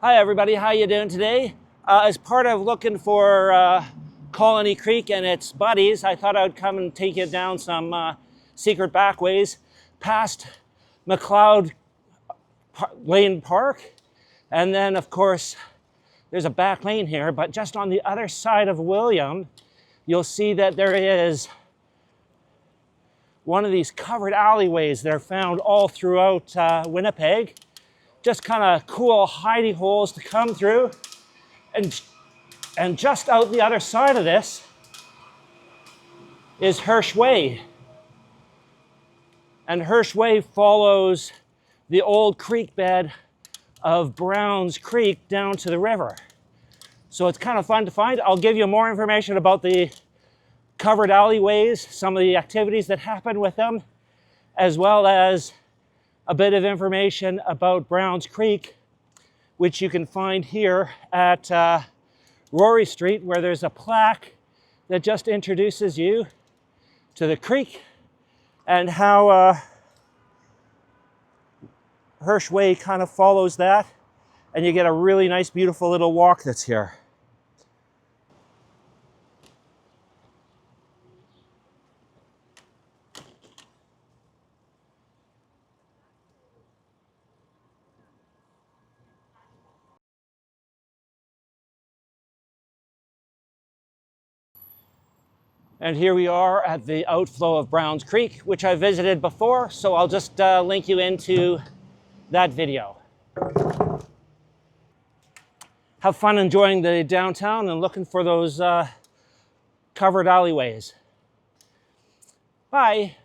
Hi everybody, how you doing today? As part of looking for Colony Creek and its buddies, I thought I would come and take you down some secret backways past McLeod Lane Park. And then of course, there's a back lane here, but just on the other side of William, you'll see that there is one of these covered alleyways that are found all throughout Winnipeg. Just kind of cool hidey holes to come through. And just out the other side of this is Hirsch Way. And Hirsch Way follows the old creek bed of Browns Creek down to the river. So it's kind of fun to find. I'll give you more information about the covered alleyways, some of the activities that happen with them, as well as a bit of information about Browns Creek, which you can find here at Rory Street, where there's a plaque that just introduces you to the creek and how Hirsch Way kind of follows that, and you get a really nice, beautiful little walk that's here. And here we are at the outflow of Browns Creek, which I visited before, so I'll just link you into that video. Have fun enjoying the downtown and looking for those covered alleyways. Bye.